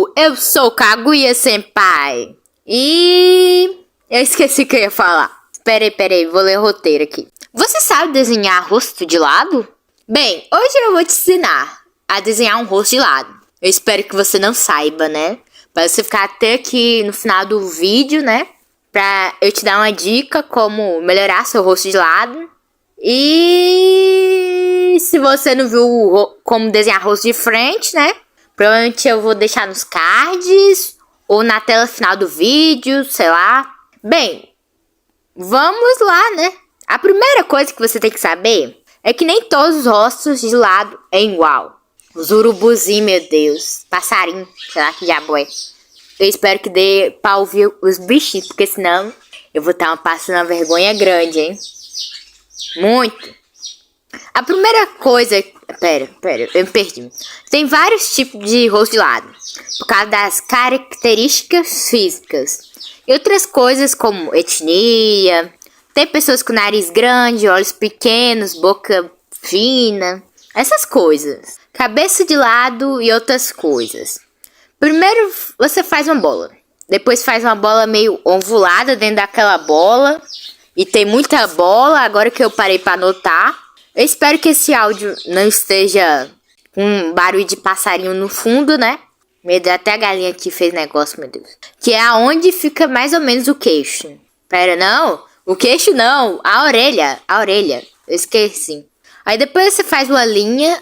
Hello, eu sou Kaguya Senpai. E eu esqueci o que eu ia falar. Peraí, vou ler o roteiro aqui. Você sabe desenhar rosto de lado? Bem, hoje eu vou te ensinar a desenhar um rosto de lado. Eu espero que você não saiba, né? Pra você ficar até aqui no final do vídeo, né? Pra eu te dar uma dica como melhorar seu rosto de lado. E se você não viu como desenhar rosto de frente, né? Provavelmente eu vou deixar nos cards ou na tela final do vídeo, sei lá. Bem, vamos lá, né? A primeira coisa que você tem que saber é que nem todos os rostos de lado é igual. Os urubuzinhos, meu Deus. Passarinho, sei lá que diabo é. Eu espero que dê pra ouvir os bichinhos, porque senão eu vou estar passando uma vergonha grande, hein? Muito. A primeira coisa... Pera, eu me perdi. Tem vários tipos de rosto de lado, por causa das características físicas. E outras coisas como etnia. Tem pessoas com nariz grande, olhos pequenos, boca fina. Essas coisas. Cabeça de lado e outras coisas. Primeiro você faz uma bola. Depois faz uma bola meio ovulada dentro daquela bola. E tem muita bola, agora que eu parei pra anotar. Eu espero que esse áudio não esteja com um barulho de passarinho no fundo, né? Meu Deus, até a galinha aqui fez negócio, meu Deus. Que é aonde fica mais ou menos o queixo. Pera, não. O queixo não. A orelha. Eu esqueci. Aí depois você faz uma linha.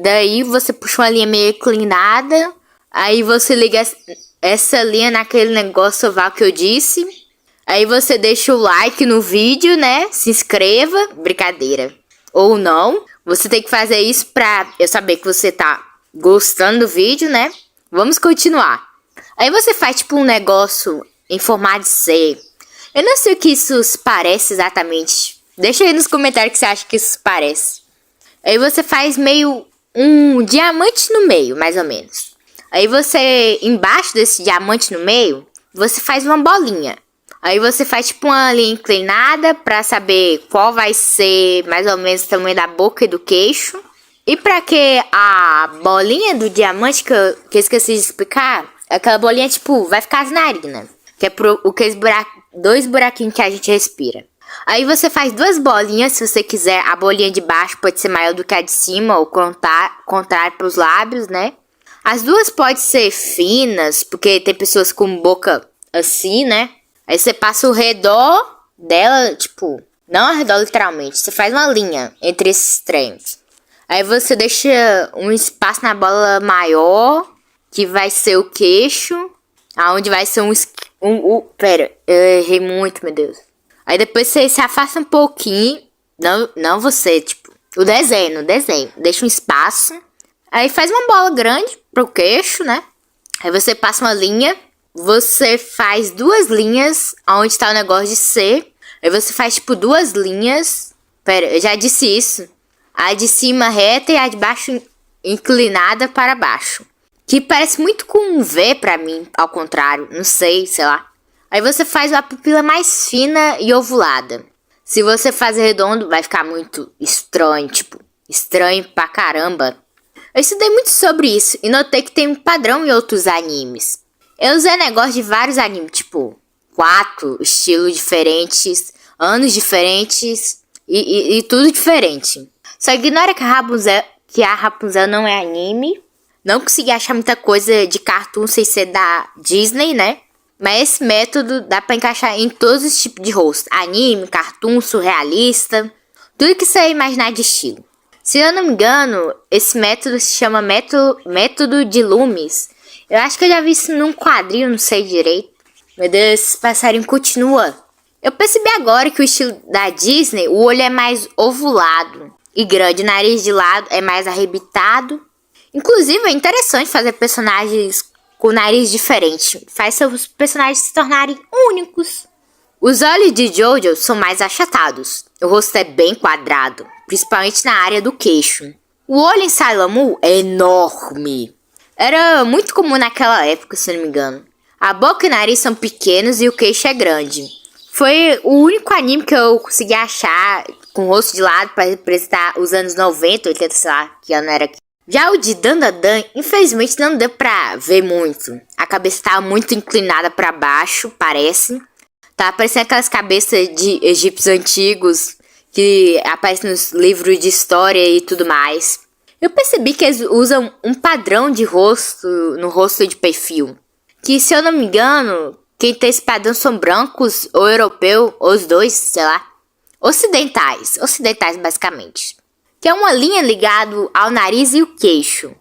Daí você puxa uma linha meio inclinada. Aí você liga essa linha naquele negócio oval que eu disse. Aí você deixa o like no vídeo, né? Se inscreva. Brincadeira. Ou não. Você tem que fazer isso pra eu saber que você tá gostando do vídeo, né? Vamos continuar. Aí você faz tipo um negócio em formato de C. Eu não sei o que isso parece exatamente. Deixa aí nos comentários o que você acha que isso parece. Aí você faz meio um diamante no meio, mais ou menos. Aí você, embaixo desse diamante no meio, você faz uma bolinha. Aí você faz tipo uma linha inclinada pra saber qual vai ser mais ou menos o tamanho da boca e do queixo. E pra que a bolinha do diamante que eu esqueci de explicar, aquela bolinha tipo, vai ficar as narinas. Que é dois buraquinhos que a gente respira. Aí você faz duas bolinhas, se você quiser. A bolinha de baixo pode ser maior do que a de cima, ou contrário pros lábios, né? As duas podem ser finas, porque tem pessoas com boca assim, né? Aí você passa o redor dela, tipo, não ao redor literalmente. Você faz uma linha entre esses extremos. Aí você deixa um espaço na bola maior, que vai ser o queixo. Aonde vai ser Pera, eu errei muito, meu Deus. Aí depois você se afasta um pouquinho. Não você, tipo, o desenho. Deixa um espaço. Aí faz uma bola grande pro queixo, né? Aí você passa uma linha. Você faz duas linhas onde tá o negócio de C. Aí você faz tipo duas linhas. Pera, eu já disse isso. A de cima reta e a de baixo inclinada para baixo. Que parece muito com um V pra mim, ao contrário. Não sei lá. Aí você faz a pupila mais fina e ovulada. Se você fazer redondo, vai ficar muito estranho, tipo, estranho pra caramba. Eu estudei muito sobre isso e notei que tem um padrão em outros animes. Eu usei negócio de vários animes, tipo, 4 estilos diferentes, anos diferentes e tudo diferente. Só ignora que a Rapunzel não é anime. Não consegui achar muita coisa de cartoon sem ser da Disney, né? Mas esse método dá pra encaixar em todos os tipos de rosto. Anime, cartoon, surrealista, tudo que você imaginar de estilo. Se eu não me engano, esse método se chama método de Loomis. Eu acho que eu já vi isso num quadrinho, não sei direito. Meu Deus, esse passarinho continua. Eu percebi agora que o estilo da Disney, o olho é mais ovulado e grande. O nariz de lado é mais arrebitado. Inclusive, é interessante fazer personagens com nariz diferente. Faz seus personagens se tornarem únicos. Os olhos de Jojo são mais achatados. O rosto é bem quadrado, principalmente na área do queixo. O olho em Sailor Moon é enorme. Era muito comum naquela época, se não me engano. A boca e o nariz são pequenos e o queixo é grande. Foi o único anime que eu consegui achar com o rosto de lado para representar os anos 90, 80, sei lá, que ano era aqui. Já o de Dandadan, infelizmente não deu pra ver muito. A cabeça tava muito inclinada pra baixo, parece. Tava parecendo aquelas cabeças de egípcios antigos que aparecem nos livros de história e tudo mais. Eu percebi que eles usam um padrão de rosto no rosto de perfil. Que, se eu não me engano, quem tem esse padrão são brancos ou europeu, ou os dois, sei lá. Ocidentais basicamente. Que é uma linha ligada ao nariz e o queixo.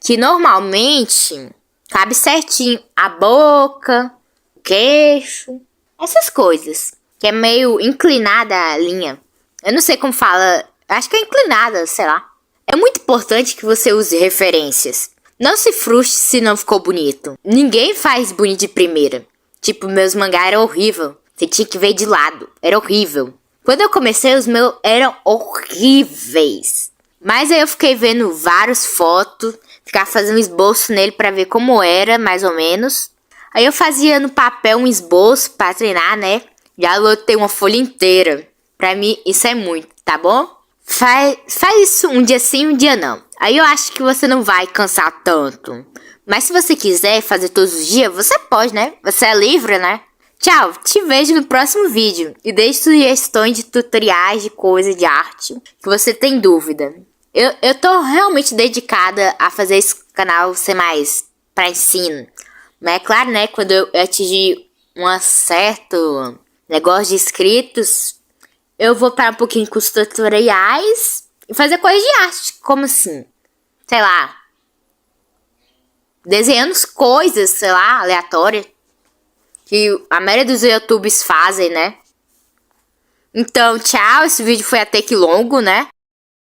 Que normalmente cabe certinho a boca, o queixo, essas coisas. Que é meio inclinada a linha. Eu não sei como fala, acho que é inclinada, sei lá. É muito importante que você use referências. Não se frustre se não ficou bonito. Ninguém faz bonito de primeira. Tipo, meus mangás eram horrível. Você tinha que ver de lado. Era horrível. Quando eu comecei, os meus eram horríveis. Mas aí eu fiquei vendo várias fotos. Ficava fazendo esboço nele pra ver como era, mais ou menos. Aí eu fazia no papel um esboço pra treinar, né? Já lotei uma folha inteira. Pra mim, isso é muito, tá bom? Faz isso um dia sim, um dia não. Aí eu acho que você não vai cansar tanto. Mas se você quiser fazer todos os dias, você pode, né? Você é livre, né? Tchau, te vejo no próximo vídeo. E deixe sugestões de tutoriais de coisa de arte que você tem dúvida. Eu tô realmente dedicada a fazer esse canal ser mais pra ensino. Mas é claro, né? Quando eu atingir um certo negócio de inscritos, eu vou parar um pouquinho com os tutoriais e fazer coisas de arte. Como assim? Sei lá. Desenhando coisas, sei lá, aleatórias. Que a maioria dos YouTubers fazem, né? Então, tchau. Esse vídeo foi até que longo, né?